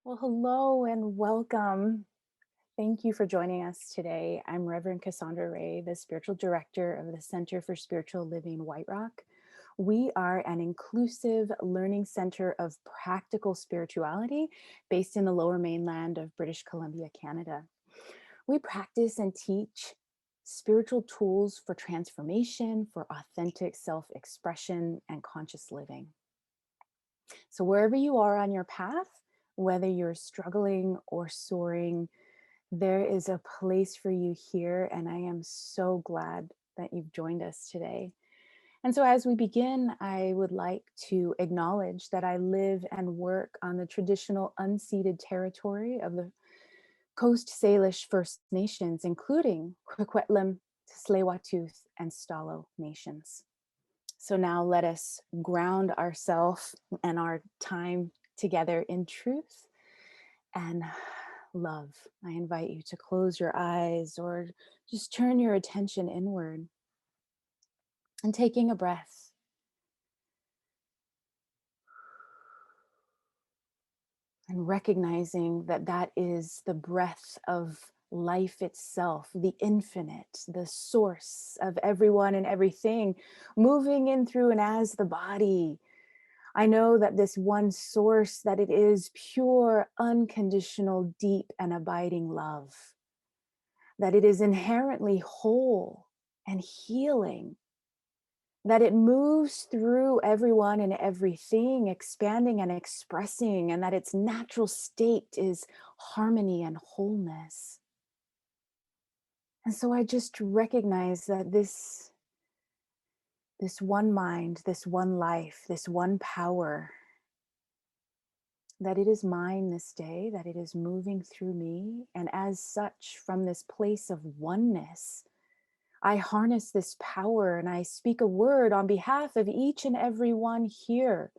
Well, hello and welcome. Thank you for joining us today. I'm Reverend Cassandra Ray, the spiritual director of the Center for Spiritual Living White Rock. We are an inclusive learning center of practical spirituality based in the lower mainland of British Columbia, Canada. We practice and teach spiritual tools for transformation, for authentic self expression, and conscious living. So, wherever you are on your path, whether you're struggling or soaring, there is a place for you here. And I am so glad that you've joined us today. And so, as we begin, I would like to acknowledge that I live and work on the traditional unceded territory of the Coast Salish First Nations, including Coquitlam, tsleil and Stalo nations. So now let us ground ourselves and our time together in truth and love. I invite you to close your eyes or just turn your attention inward and taking a breath. And recognizing that that is the breath of life itself, the infinite, the source of everyone and everything, moving in through and as the body. I know that this one source, that it is pure, unconditional, deep, and abiding love, that it is inherently whole and healing, that it moves through everyone and everything, expanding and expressing, and that its natural state is harmony and wholeness. And so I just recognize that this one mind, this one life, this one power, that it is mine this day, that it is moving through me. And as such, from this place of oneness, I harness this power and I speak a word on behalf of each and every one here,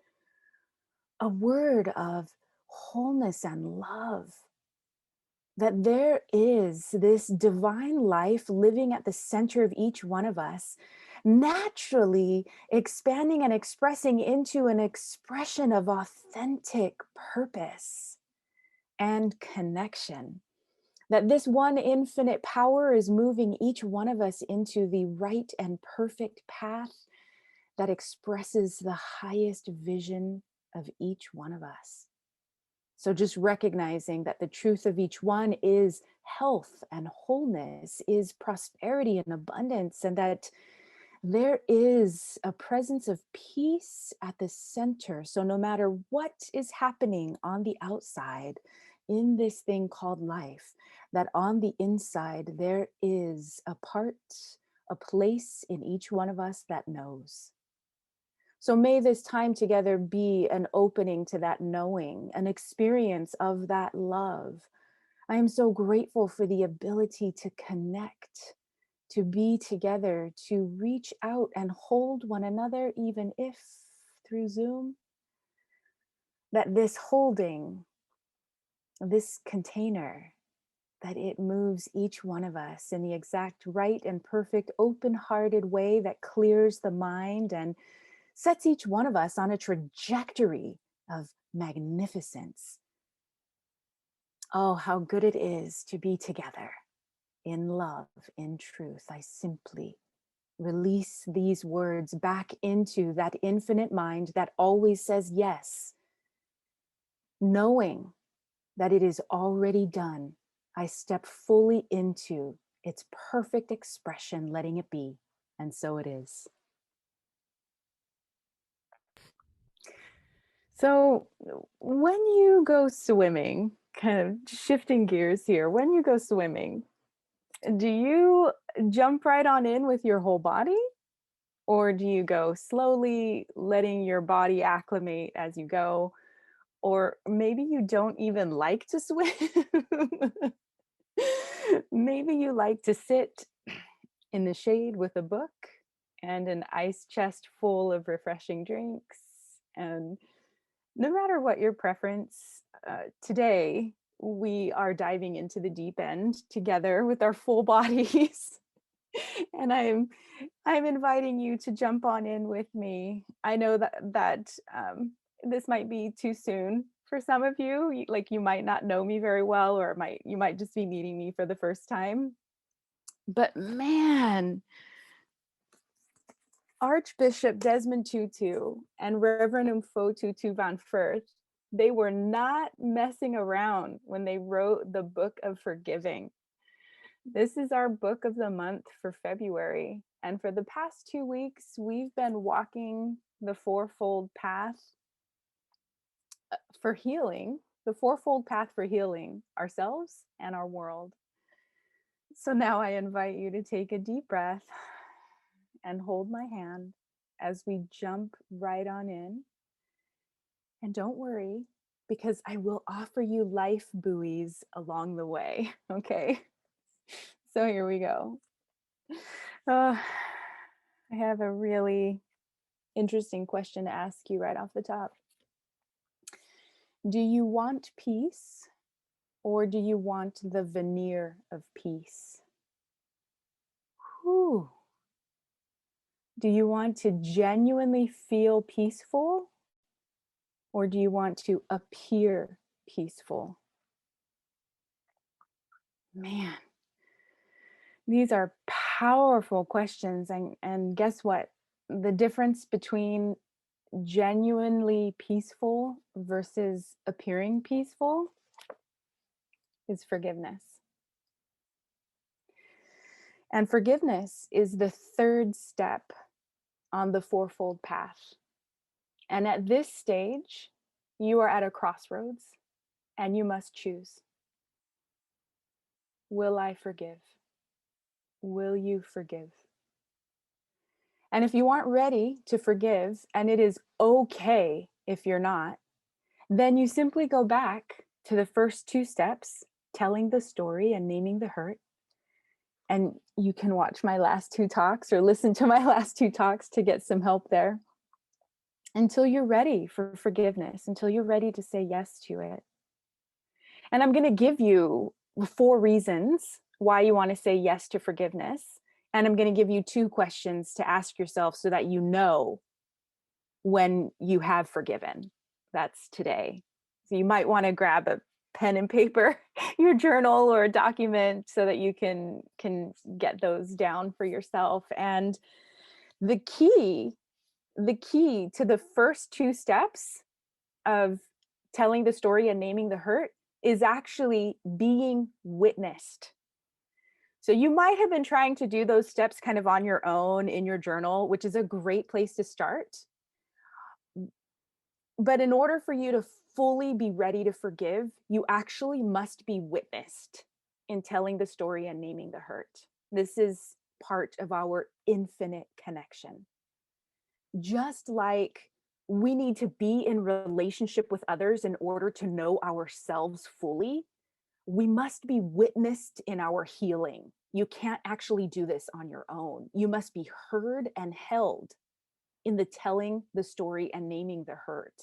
a word of wholeness and love. That there is this divine life living at the center of each one of us, naturally expanding and expressing into an expression of authentic purpose and connection. That this one infinite power is moving each one of us into the right and perfect path that expresses the highest vision of each one of us. So just recognizing that the truth of each one is health and wholeness, is prosperity and abundance, and that there is a presence of peace at the center. So no matter what is happening on the outside in this thing called life, that on the inside, there is a part, a place in each one of us that knows. So may this time together be an opening to that knowing, an experience of that love. I am so grateful for the ability to connect, to be together, to reach out and hold one another, even if through Zoom. That this holding, this container, that it moves each one of us in the exact right and perfect open-hearted way that clears the mind and sets each one of us on a trajectory of magnificence. Oh, how good it is to be together in love, in truth. I simply release these words back into that infinite mind that always says yes, knowing that it is already done. I step fully into its perfect expression, letting it be. And so it is. So, when you go swimming, kind of shifting gears here, when you go swimming, do you jump right on in with your whole body? Or do you go slowly, letting your body acclimate as you go? Or maybe you don't even like to swim. Maybe you like to sit in the shade with a book and an ice chest full of refreshing drinks. And no matter what your preference, today we are diving into the deep end together with our full bodies. And I'm inviting you to jump on in with me. I know that this might be too soon for some of you. Like you might not know me very well, or you might just be meeting me for the first time. But man, Archbishop Desmond Tutu and Reverend Mfo Tutu van Furth, they were not messing around when they wrote the Book of Forgiving. This is our book of the month for February. And for the past 2 weeks, we've been walking the fourfold path for healing, the fourfold path for healing ourselves and our world. So now I invite you to take a deep breath and hold my hand as we jump right on in. And don't worry, because I will offer you life buoys along the way, okay? So here we go. I have a really interesting question to ask you right off the top. Do you want peace, or do you want the veneer of peace? Whew. Do you want to genuinely feel peaceful, or do you want to appear peaceful? Man, these are powerful questions. And guess what? The difference between genuinely peaceful versus appearing peaceful is forgiveness. And forgiveness is the third step on the fourfold path. And at this stage, you are at a crossroads and you must choose. Will I forgive? Will you forgive? And if you aren't ready to forgive, and it is okay if you're not, then you simply go back to the first 2 steps, telling the story and naming the hurt. And you can watch my last 2 talks or listen to my last 2 talks to get some help there, until you're ready for forgiveness, until you're ready to say yes to it. And I'm going to give you 4 reasons why you want to say yes to forgiveness. And I'm going to give you 2 questions to ask yourself so that you know when you have forgiven. That's today. So you might want to grab a pen and paper, your journal or a document, so that you can get those down for yourself. And the key to the first 2 steps of telling the story and naming the hurt is actually being witnessed. So you might have been trying to do those steps kind of on your own in your journal, which is a great place to start. But in order for you to fully be ready to forgive, you actually must be witnessed in telling the story and naming the hurt. This is part of our infinite connection. Just like we need to be in relationship with others in order to know ourselves fully, we must be witnessed in our healing. You can't actually do this on your own. You must be heard and held in the telling the story and naming the hurt.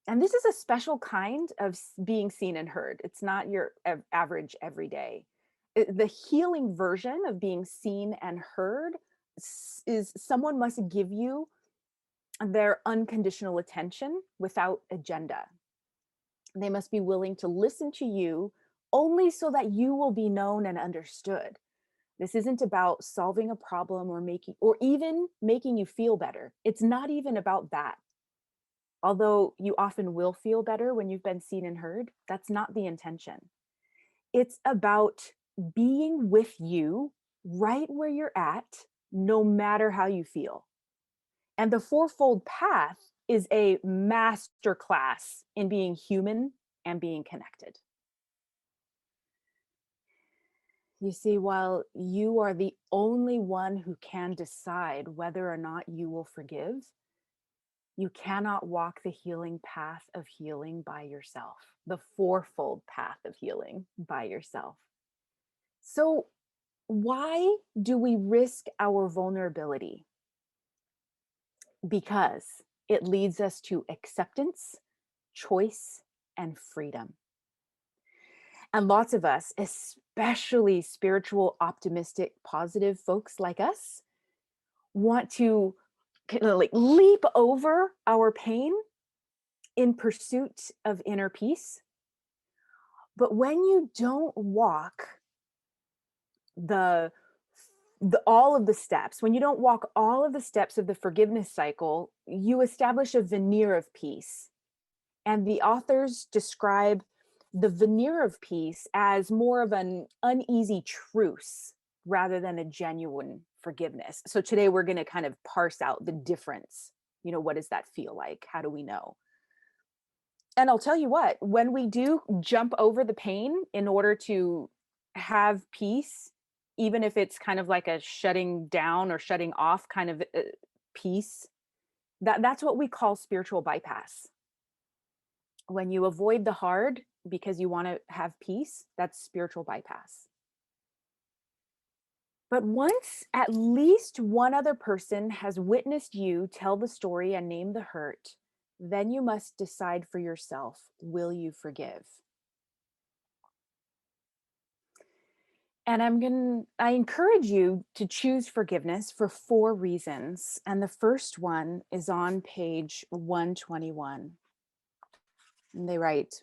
And this is a special kind of being seen and heard. It's not your average everyday. The healing version of being seen and heard is someone must give you their unconditional attention without agenda. They must be willing to listen to you only so that you will be known and understood. This isn't about solving a problem or even making you feel better. It's not even about that. Although you often will feel better when you've been seen and heard, that's not the intention. It's about being with you right where you're at, no matter how you feel. And the fourfold path is a master class in being human and being connected. You see, while you are the only one who can decide whether or not you will forgive, you cannot walk the healing path of healing by yourself, the fourfold path of healing by yourself. So, why do we risk our vulnerability? Because it leads us to acceptance, choice, and freedom. And lots of us, especially spiritual, optimistic, positive folks like us, want to kind of like leap over our pain in pursuit of inner peace. But when you don't walk the all of the steps, when you don't walk all of the steps of the forgiveness cycle, you establish a veneer of peace. And the authors describe the veneer of peace as more of an uneasy truce rather than a genuine forgiveness. So today we're going to kind of parse out the difference. What does that feel like? How do we know? And I'll tell you what, when we do jump over the pain in order to have peace, even if it's kind of like a shutting down or shutting off kind of peace, that's what we call spiritual bypass. When you avoid the hard because you want to have peace, that's spiritual bypass. But once at least one other person has witnessed you tell the story and name the hurt, then you must decide for yourself, will you forgive? And I encourage you to choose forgiveness for 4 reasons. And the first one is on page 121. And they write,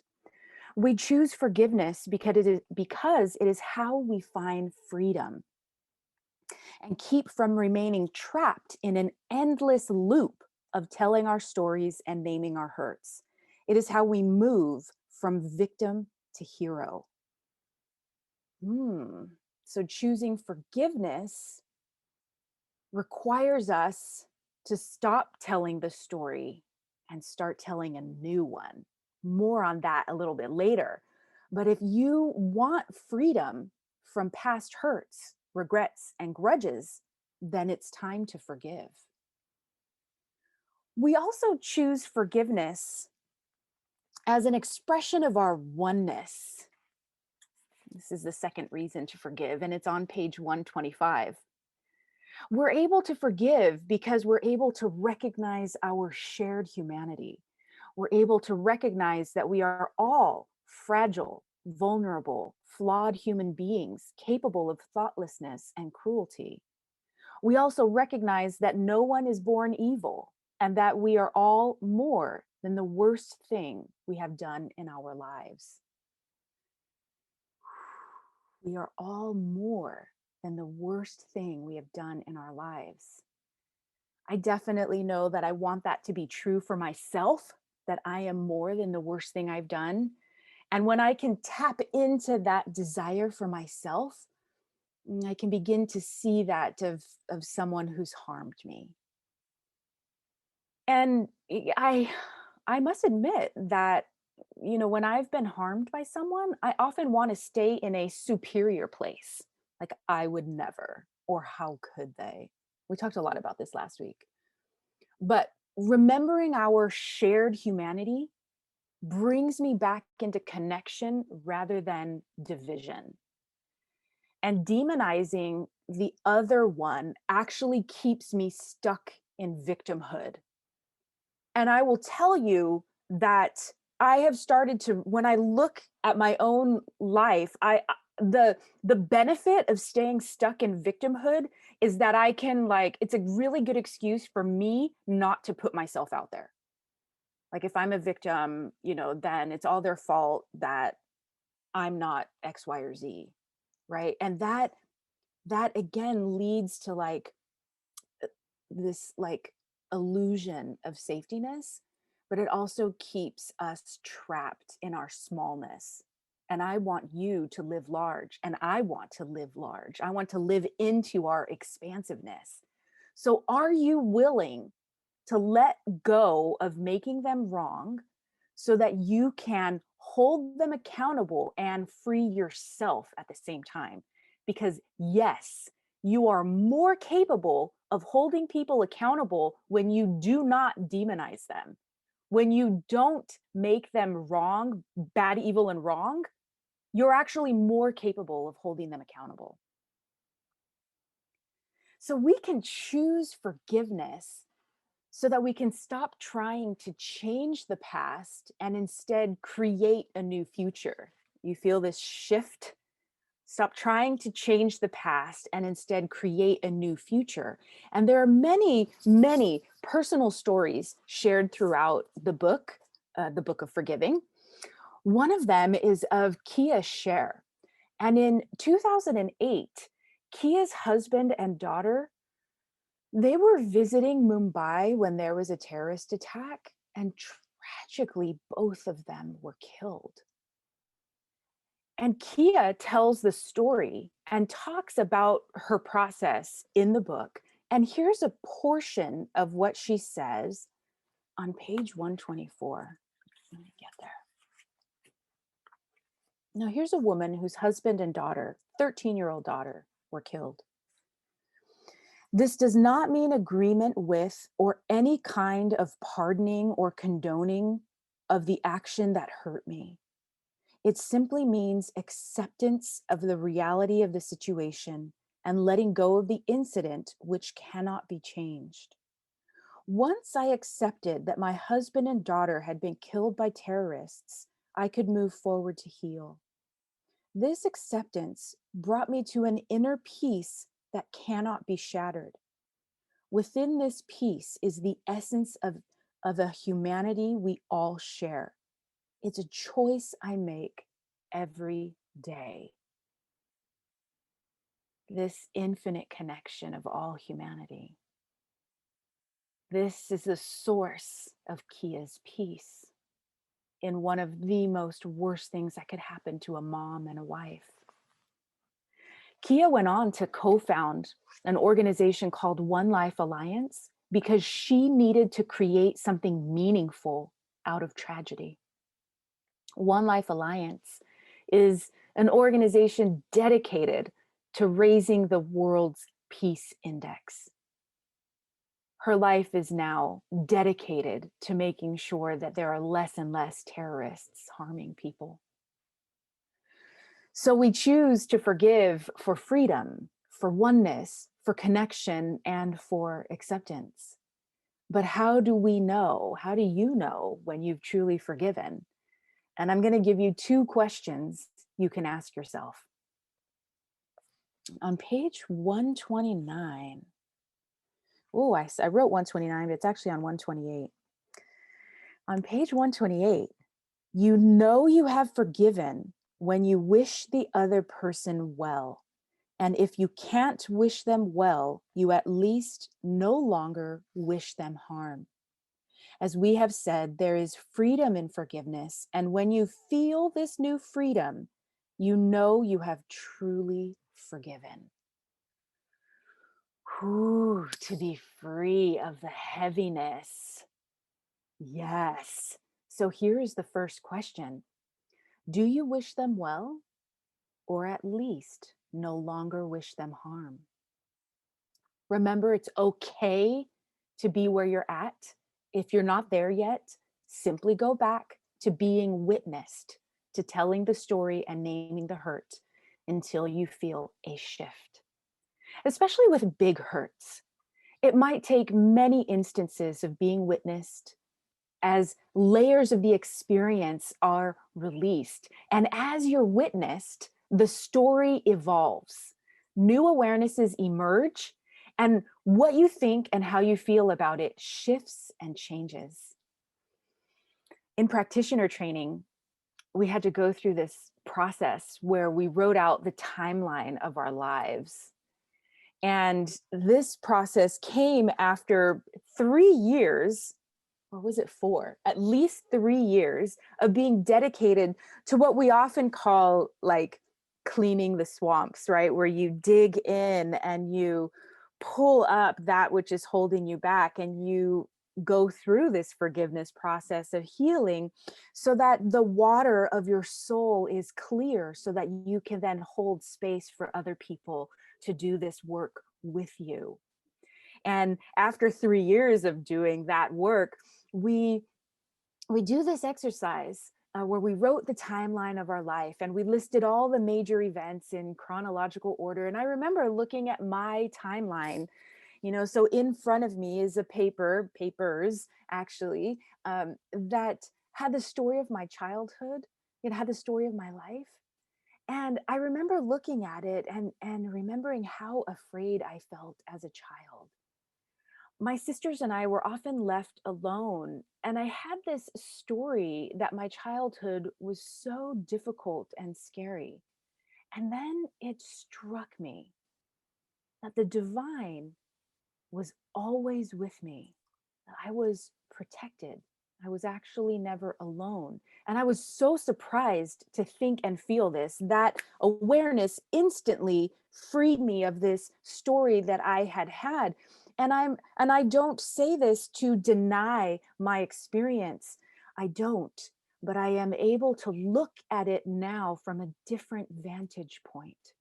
we choose forgiveness because it is how we find freedom and keep from remaining trapped in an endless loop of telling our stories and naming our hurts. It is how we move from victim to hero. So choosing forgiveness requires us to stop telling the story and start telling a new one. More on that a little bit later. But if you want freedom from past hurts, regrets, and grudges, then it's time to forgive. We also choose forgiveness as an expression of our oneness. This is the second reason to forgive, and it's on page 125. We're able to forgive because we're able to recognize our shared humanity. We're able to recognize that we are all fragile, vulnerable, flawed human beings capable of thoughtlessness and cruelty. We also recognize that no one is born evil and that we are all more than the worst thing we have done in our lives. We are all more than the worst thing we have done in our lives. I definitely know that I want that to be true for myself, that I am more than the worst thing I've done. And when I can tap into that desire for myself, I can begin to see that of someone who's harmed me. And I must admit that, when I've been harmed by someone, I often want to stay in a superior place. Like, I would never, or how could they? We talked a lot about this last week. But remembering our shared humanity brings me back into connection rather than division. And demonizing the other one actually keeps me stuck in victimhood. And I will tell you that I have started to, when I look at my own life, the benefit of staying stuck in victimhood is that I can, it's a really good excuse for me not to put myself out there. Like, if I'm a victim, then it's all their fault that I'm not X, Y, or Z, right? And that again leads to this illusion of safetyness, but it also keeps us trapped in our smallness. And I want you to live large, and I want to live large. I want to live into our expansiveness. So are you willing to let go of making them wrong so that you can hold them accountable and free yourself at the same time? Because yes, you are more capable of holding people accountable when you do not demonize them. When you don't make them wrong, bad, evil, and wrong, you're actually more capable of holding them accountable. So we can choose forgiveness so that we can stop trying to change the past and instead create a new future. You feel this shift? Stop trying to change the past and instead create a new future. And there are many, many personal stories shared throughout the book the book of forgiving. One of them is of Kia's share. And in 2008, Kia's husband and daughter, they were visiting Mumbai when there was a terrorist attack, and tragically, both of them were killed. And Kia tells the story and talks about her process in the book. And here's a portion of what she says on page 124. Let me get there. Now, here's a woman whose husband and daughter, 13-year-old daughter, were killed. This does not mean agreement with or any kind of pardoning or condoning of the action that hurt me. It simply means acceptance of the reality of the situation and letting go of the incident which cannot be changed. Once I accepted that my husband and daughter had been killed by terrorists, I could move forward to heal. This acceptance brought me to an inner peace that cannot be shattered. Within this peace is the essence of a humanity we all share. It's a choice I make every day. This infinite connection of all humanity. This is the source of Kia's peace in one of the most worst things that could happen to a mom and a wife. Kia went on to co-found an organization called One Life Alliance because she needed to create something meaningful out of tragedy. One Life Alliance is an organization dedicated to raising the world's peace index. Her life is now dedicated to making sure that there are less and less terrorists harming people. So we choose to forgive for freedom, for oneness, for connection, and for acceptance. But how do we know? How do you know when you've truly forgiven? And I'm going to give you two questions you can ask yourself. On page 129, I wrote 129, but it's actually on 128. On page 128, you know you have forgiven when you wish the other person well. And if you can't wish them well, you at least no longer wish them harm. As we have said, there is freedom in forgiveness. And when you feel this new freedom, you know you have truly forgiven. Ooh, to be free of the heaviness. Yes. So here's the first question. Do you wish them well, or at least no longer wish them harm? Remember, it's okay to be where you're at. If you're not there yet, simply go back to being witnessed, to telling the story and naming the hurt until you feel a shift. Especially with big hurts, it might take many instances of being witnessed as layers of the experience are released. And as you're witnessed, the story evolves. New awarenesses emerge, and what you think and how you feel about it shifts and changes. In practitioner training, we had to go through this process where we wrote out the timeline of our lives. And this process came after 3 years, or was it 4? At least 3 years of being dedicated to what we often call like cleaning the swamps, right? Where you dig in and you pull up that which is holding you back, and you go through this forgiveness process of healing so that the water of your soul is clear, so that you can then hold space for other people to do this work with you. And after 3 years of doing that work, we do this exercise where we wrote the timeline of our life and we listed all the major events in chronological order. And I remember looking at my timeline, so in front of me is a papers actually, that had the story of my childhood. It had the story of my life. And I remember looking at it and remembering how afraid I felt as a child. my sisters and I were often left alone. And I had this story that my childhood was so difficult and scary. And then it struck me that the divine was always with me, that I was protected. I was actually never alone. And I was so surprised to think and feel this. That awareness instantly freed me of this story that I had had. And I don't say this to deny my experience. I don't, but I am able to look at it now from a different vantage point.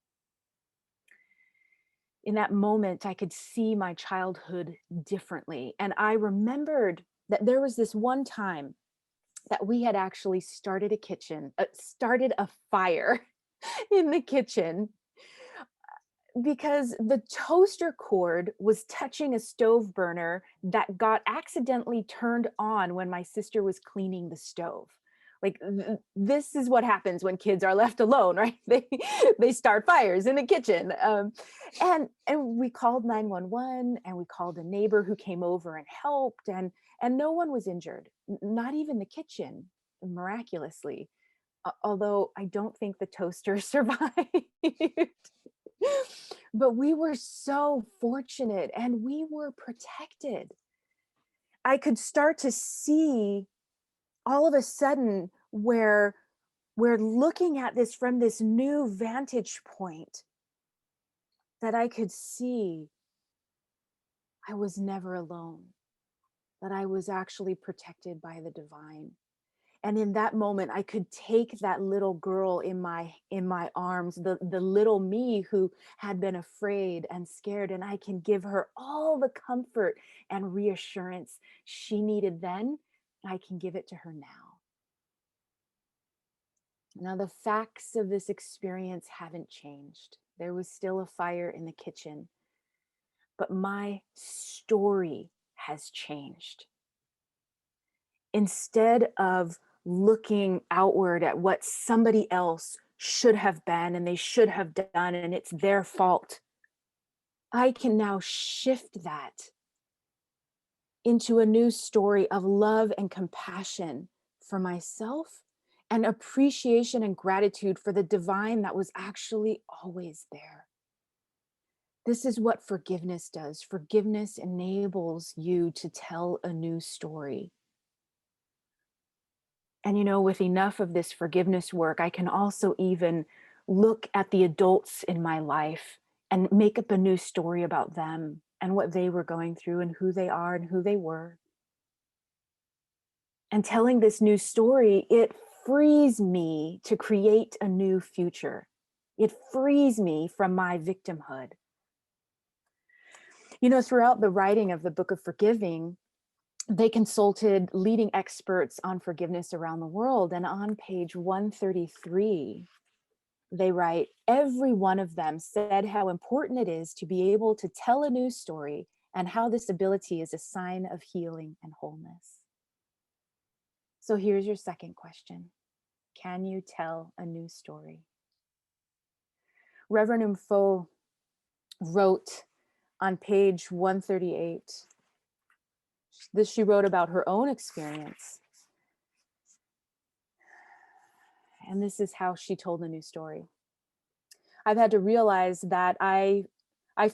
In that moment, I could see my childhood differently. And I remembered that there was this one time that we had actually started a fire in the kitchen because the toaster cord was touching a stove burner that got accidentally turned on when my sister was cleaning the stove. Like this is what happens when kids are left alone, right? They start fires in the kitchen, and we called 911, and we called a neighbor who came over and helped, and no one was injured, not even the kitchen, miraculously. Although I don't think the toaster survived. But we were so fortunate and we were protected. I could start to see all of a sudden where we're looking at this from this new vantage point, that I could see I was never alone, that I was actually protected by the divine. And in that moment, I could take that little girl in my arms, the little me who had been afraid and scared, and I can give her all the comfort and reassurance she needed then. I can give it to her now. Now, the facts of this experience haven't changed. There was still a fire in the kitchen, but my story has changed. Instead of looking outward at what somebody else should have been and they should have done and it's their fault, I can now shift that into a new story of love and compassion for myself, and appreciation and gratitude for the divine that was actually always there. This is what forgiveness does. Forgiveness enables you to tell a new story. And, with enough of this forgiveness work, I can also even look at the adults in my life and make up a new story about them and what they were going through and who they are and who they were. And telling this new story, it frees me to create a new future. It frees me from my victimhood. Throughout the writing of the Book of Forgiving, they consulted leading experts on forgiveness around the world. And on page 133, they write, every one of them said how important it is to be able to tell a new story and how this ability is a sign of healing and wholeness. So here's your second question. Can you tell a new story? Reverend Umfo wrote on page 138, she wrote about her own experience. And this is how she told a new story. I've had to realize that I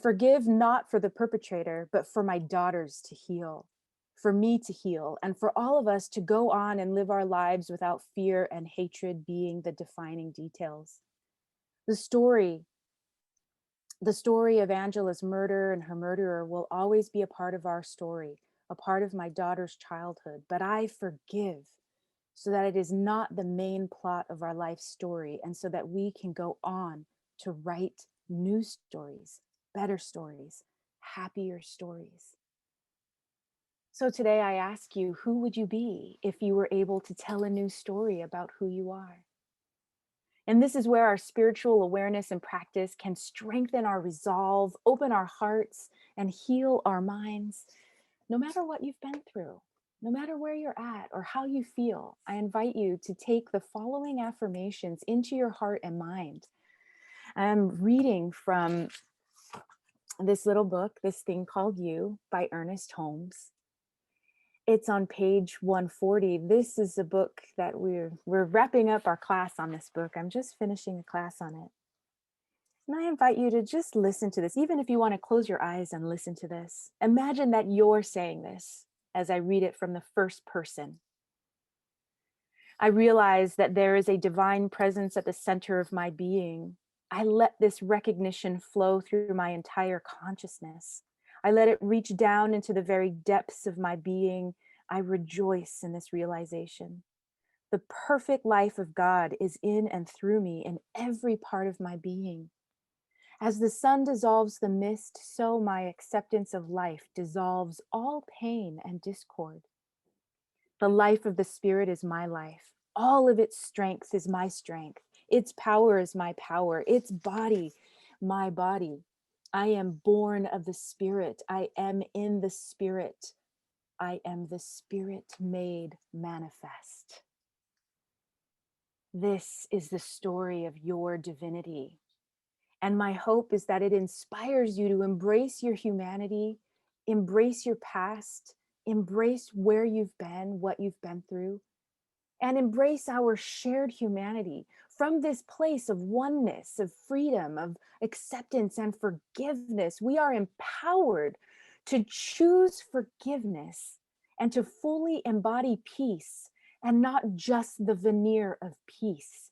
forgive not for the perpetrator, but for my daughters to heal, for me to heal, and for all of us to go on and live our lives without fear and hatred being the defining details. The story of Angela's murder and her murderer will always be a part of our story, a part of my daughter's childhood, but I forgive so that it is not the main plot of our life story, and so that we can go on to write new stories, better stories, happier stories. So today I ask you, who would you be if you were able to tell a new story about who you are? And this is where our spiritual awareness and practice can strengthen our resolve, open our hearts, and heal our minds. No matter what you've been through, no matter where you're at or how you feel, I invite you to take the following affirmations into your heart and mind. I'm reading from this little book, This Thing Called You by Ernest Holmes. It's on page 140. This is a book that we're wrapping up our class on this book. I'm just finishing a class on it. And I invite you to just listen to this, even if you want to close your eyes and listen to this. Imagine that you're saying this as I read it from the first person. I realize that there is a divine presence at the center of my being. I let this recognition flow through my entire consciousness. I let it reach down into the very depths of my being. I rejoice in this realization. The perfect life of God is in and through me in every part of my being. As the sun dissolves the mist, so my acceptance of life dissolves all pain and discord. The life of the Spirit is my life. All of its strength is my strength. Its power is my power. Its body, my body. I am born of the Spirit. I am in the Spirit. I am the Spirit made manifest. This is the story of your divinity. And my hope is that it inspires you to embrace your humanity, embrace your past, embrace where you've been, what you've been through, and embrace our shared humanity from this place of oneness, of freedom, of acceptance and forgiveness. We are empowered to choose forgiveness and to fully embody peace, and not just the veneer of peace,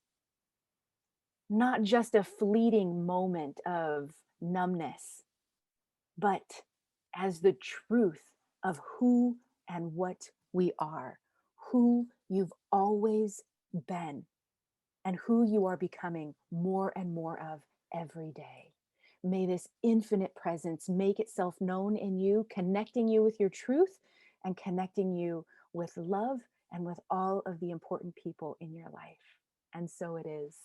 not just a fleeting moment of numbness, but as the truth of who and what we are, who you've always been, and who you are becoming more and more of every day. May this infinite presence make itself known in you, connecting you with your truth and connecting you with love and with all of the important people in your life. And so it is.